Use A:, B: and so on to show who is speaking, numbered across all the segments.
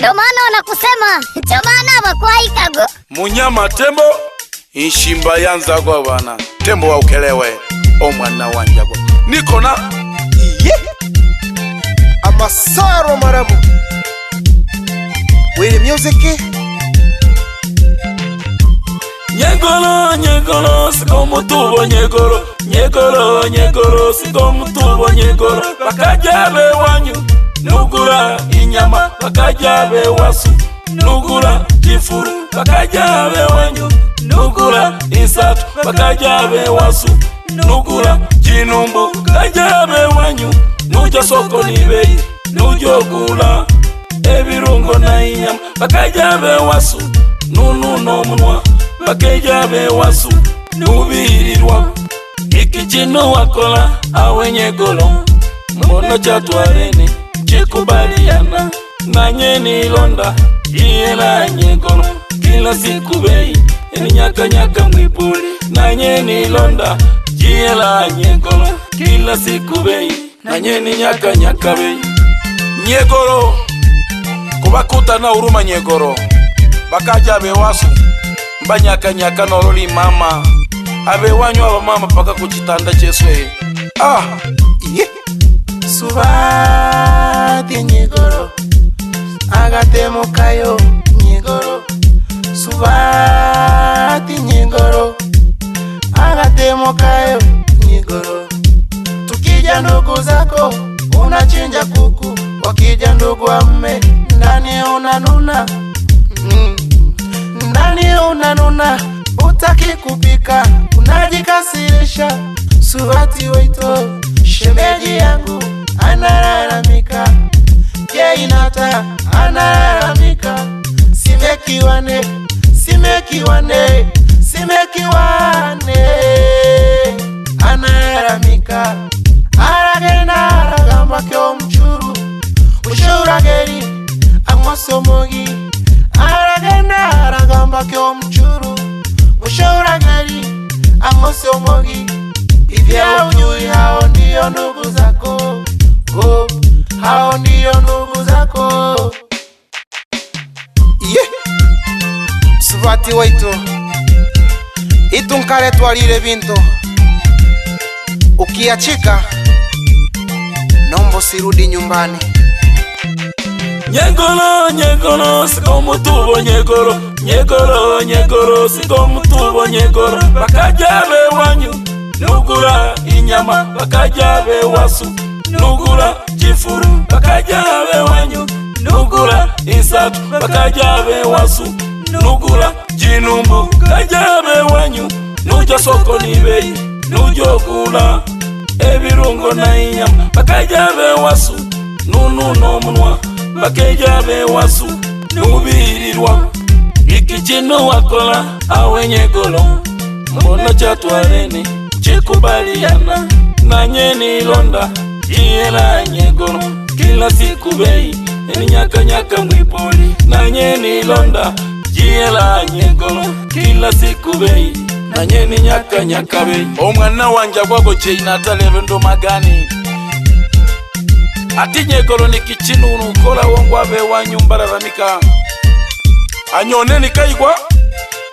A: Ndio maana wanakusema chomana bakwaikago.
B: Munyama tembo inshimba yanza kwa bana. Tembo wa ukelewe omwana wanjagwa. Niko na
C: Amasaro maramu. With music.
B: Nyegoro, nyegoro, siko mutubo nyegoro. Nyegoro, nyegoro, siko mutubo nyegoro. Bakajabe wanyu, nugura inyama. Bakajabe wasu, nugura kifuru. Bakajabe wanyu, nugura isatu. Bakajabe wasu, nugura jinumbu. Bakajabe wanyu, nuja soko nibei, nujogula ebirungo na inyama. Bakajabe wasu, nunu no munwa. Bakajabe wasu, nubirirwa. Ikijino wakola awenyegolo. Mbona chatwarene chikubaliana. Nanyeni londa iyela nyegolo. Kila siku bei nyaka nyaka mwipuli. Nanyeni londa iyela nyegolo. Kila siku bei nanyeni nyaka nyaka bei. Nyegolo kubakuta na uruma nyegolo. Bakajabe wasu mbanyaka nyaka nololi mama. Abe wanyu aba mama paka kuchitanda cheswe.
C: Subati nyegoro agatemo kayo nyegoro. Subati nyegoro agatemo kayo nyegoro. Tukija ndugu zako unachinja kuku. Wakija ndugu amme ndani unanuna. Ndani unanuna. Utaki kupika unajikasirisha. Subati waito shemeji yangu analalamika. Inata analalamika. Simekiwane, simekiwane, simekiwane. Analalamika. Aragena aragamba kyo mchuru. Ushurageri amosomogi. Aragena aragamba kyo mchuru. Ushurageri amosomogi. Ivya ujui hao ndiyo ndugu zako. Hao ndiyo ndugu zako. Subati waito itunkare twalile binto. Ukiachika nombo sirudi nyumbani.
B: Nyegoro, nyegoro, siko mutubo nyegoro. Nyegoro, nyegoro, siko mutubo nyegoro. Bakajabe wanyu, nugura inyama. Bakajabe wasu, nugura kifuru. Bakajabe wanyu, nugura isatu. Bakajabe wasu, nugura jinumbu. Bakajabe wanyu, nuja soko nibei, nujogula ebirungo na inyama. Bakajabe wasu, nunu no munwa. Bakajabe wasu, nubirirwa. Ikijino wakola awenyegolo. Mbona chatwarene chikubaliana. Nanyeni londa iyela nyegolo. Kila siku bei nyaka nyaka mwipuli. Nanyeni londa iyela nyegolo. Kila siku bei nanyeni nyaka nyaka bei. Omwana wanja kwago cheinata levendo magani. Ati nyegolo ni kichinu unukola wongwa be wanyumbara ramika. Anyone ni kaigwa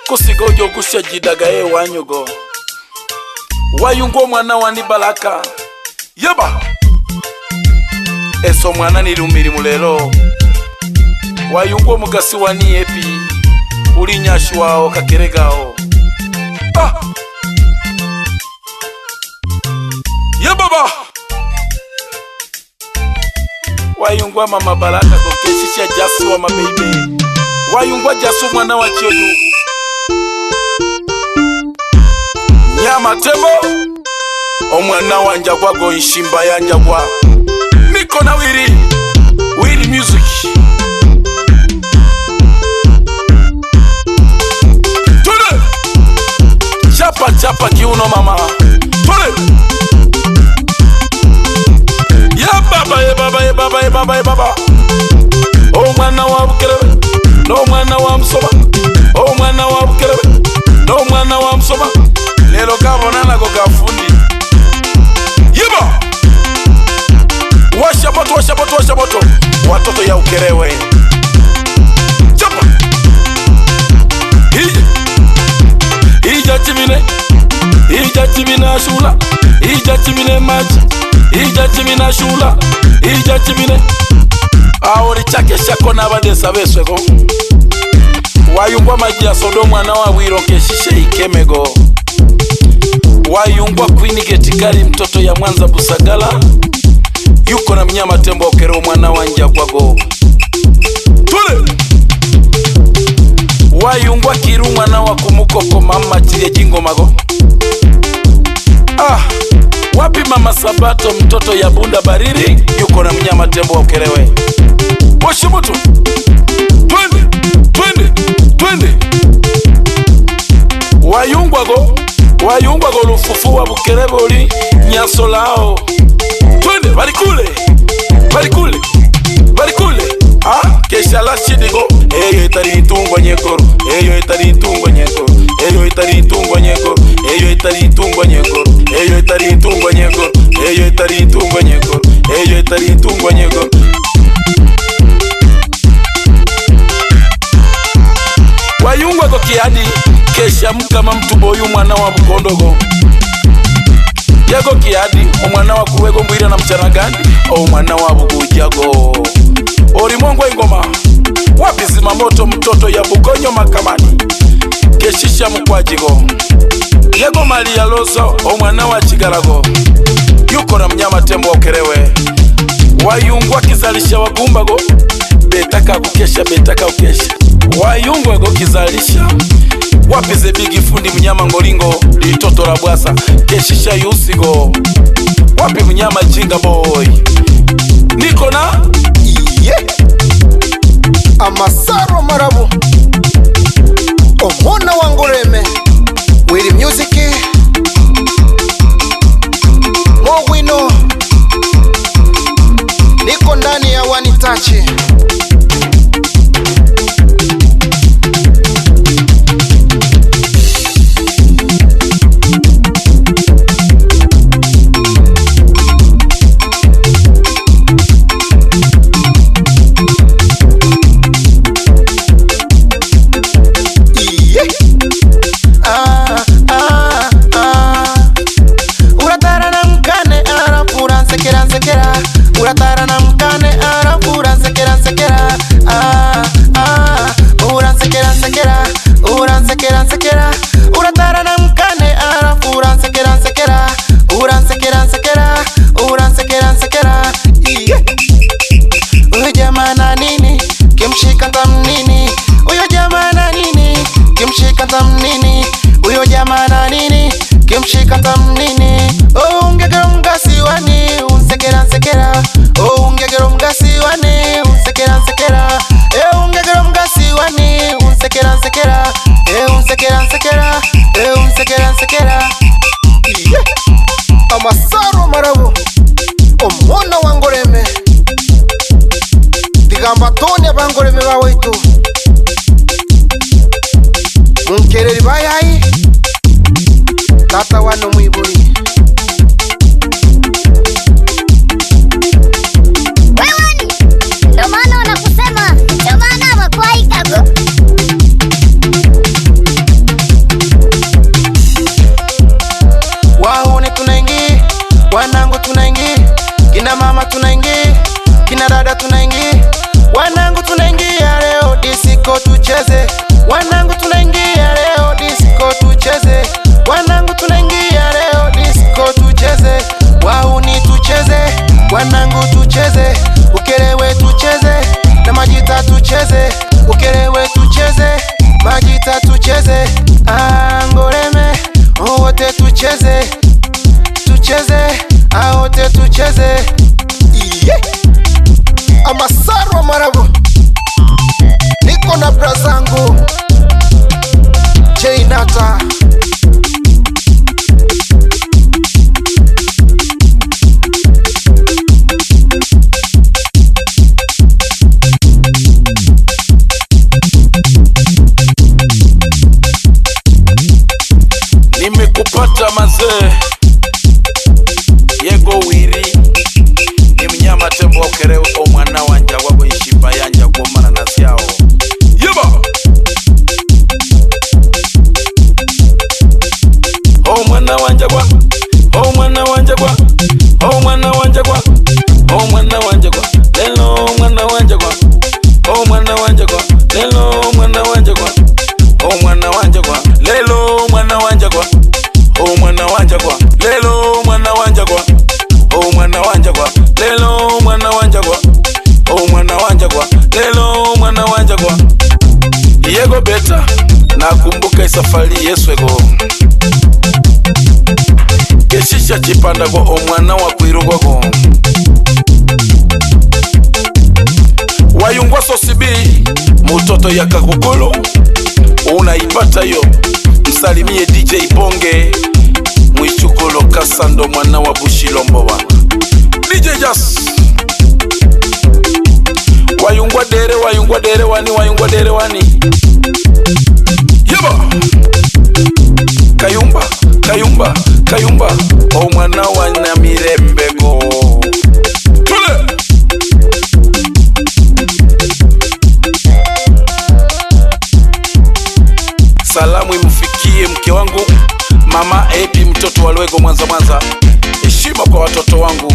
B: kusigojo gusya jidaga wanyugo. Wayungo mwana wandi balaka. Yeba eso mwana nilumiri mulelo. Wayungo mugasi wani epi uli nyashwao kakeregao. Yebaba wayungwa mama balaka kokeshisha jasu wa mabebe. Wayungwa jasu mwana wa chiodu. Nyama tembo omwana wanjagwa go inshimba yanjagwa. Niko na Wiri music. Tule chapa chapa kiuno mama. Tule ya baba ye baba ye baba ye baba ye baba. O mwana wa bukerewe no mwana wa msoma. O mwana wa bukerewe no mwana wa msoma. Lelo kabona na go gafundi. Yeba washa moto watoto ya Ukerewe. ija chibine ashula, ija chibine maji, ija chibine ashula, ija chibine aori chake shako nabadesa beswego wayungwa maji ya Sodoma na wawiro keshishe ikemego wayungwa Queen Getikali mtoto ya Mwanza Busagala yuko na mnyama tembo okero mwana wanja kwago tule wayungwa Kiru mwana wa kumukoko mama chile jingo mago wapi mama Sabato mtoto ya Bunda Bariri yuko na mnyama tembo okerewe Washimutu twende wayungwa go lufufu wa Bukerebe oli nyaso lao twende balikule kesha la shidigo eyo itari itungwa nyekoro eyo itari itungwa nyekoro eyo itari itungwa nyekoro eyo itari itungwa nyekoro eyo itari itungwa nyekoro eyo itari itungwa nyekoro eyo itari itungwa nyekoro wayungwa go kiadi kesha mkama mtuboyu mwana wa Bukondogo yago kiadi omwana wa Kuwego mbwira na mchana gandi o mwana wa Bugujago Orimongwe ngoma wapi zimamoto mtoto ya Bugonyo makamani keshisha mkwajigo yago mali ya Lozo omwana wa Chigarago yuko na mnyama tembo okerewe wayungwa kizalisha wagumbago betaka ukesha wayungwa go kizalisha wapi ze bigi fundi mnyama ngolingo litoto la bwasa keshisha yusigo wapi mnyama jinga boy niko na
C: Amasaro marabu omona wangoreme Wili music Mowino niko ndani ya wanitachi Kimshika tamnini ungegero mgasi wani unsekera ungegero mgasi wani unsekera ungegero mgasi wani unsekera unsekera Amasaro marabu omona wangoreme digamba tone bangoreme bawaitu munkereri bayayi tata wano mwiburi
A: wewani ndo maana wanakusema ndo maana wakwaikago
C: wahone tunaingi wanangu tunaingi kina mama tunaingi kina dada tunaingi wanangu tunaingia leo disco tucheze wanangu tunaingia leo disco tucheze wanangu tunaingia leo
B: Lelo mwana wanjagwa yego beta nakumbuka isafari yeswego keshisha chipanda kwa omwana wa kwirugwago wayungwa sosibi mutoto ya kakukulu unaipata yo. Msalimie DJ Bonge Mwichukolo Kasando mwana wa Bushilombo wana DJ Jas wayungwa dere wani yeba kayumba o mwana wa Nyamirembego tule. Salamu imufikie mke wangu Mama Epi mtoto wa Lwego Mwanza. Heshima kwa watoto wangu.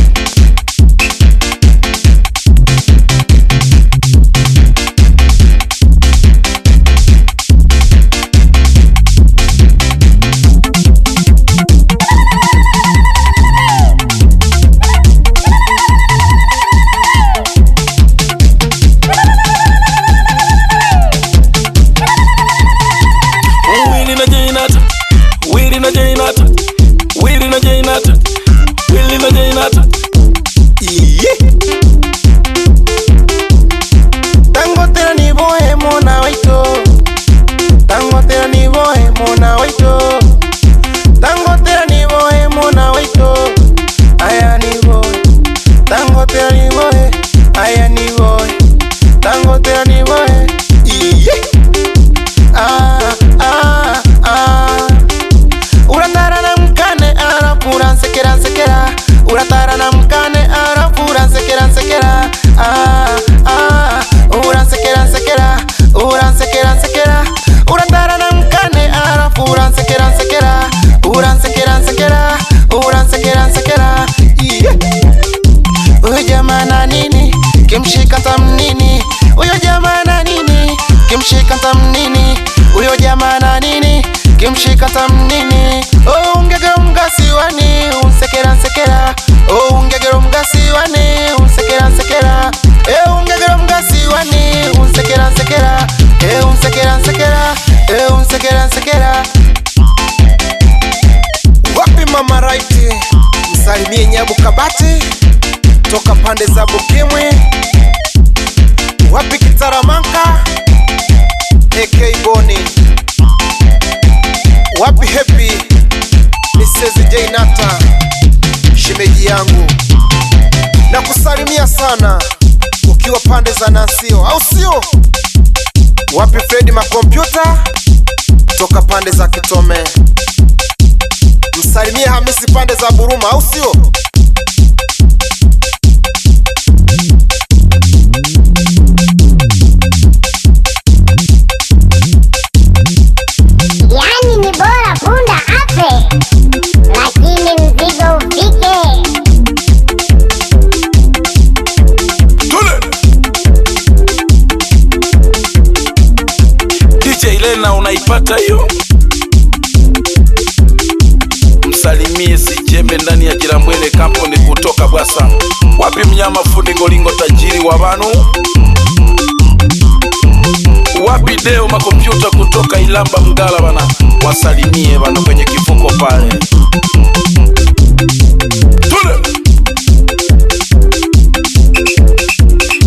C: Kimshika tamnini uyo jamaa na nini, kimshika tamnini uyo jamaa na nini, kimshika tamnini. Oh ungegero mgasiwani unsekera, oh ungegero mgasiwani unsekera, ungegero mgasiwani unsekera, unsekera. Wapi mama Raiti, msalimie Nyabu Kabati toka pande za Bukimwe. Wapi Kitaramanka AK Boni, wapi Happy Mrs. Jainata shemeji yangu, na kusalimia sana ukiwa pande za Nasio, au sio? Wapi Freddy Makompyuta toka pande za Kitome, msalimie Hamisi pande za Buruma, au sio?
A: Yani ni bora punda afe, lakini mzigo ufike.
B: Tule DJ Lena unaipata hiyo. Msalimie Sijembe ndani ya Jirambwele kampuni kutoka Bwasa. Wapi mnyama fundi Ngolingo tajiri wa banu, wapi Deo Makompyuta kutoka Ilamba Mgala bana, wasalimie bana kwenye kifuko pale. Tule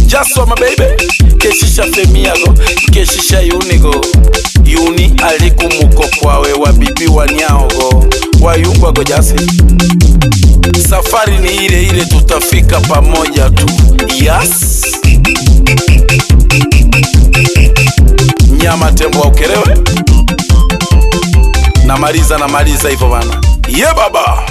B: Jaso mababy keshisha femiago keshisha yunigo yuni alikumuko kwawe wa bibi wa nyaogo wayungwa gojasi. Safari ni ile tutafika pamoja tu. Yes Nyama tembo wa Ukerewe. Namaliza hivyo bana. Ye baba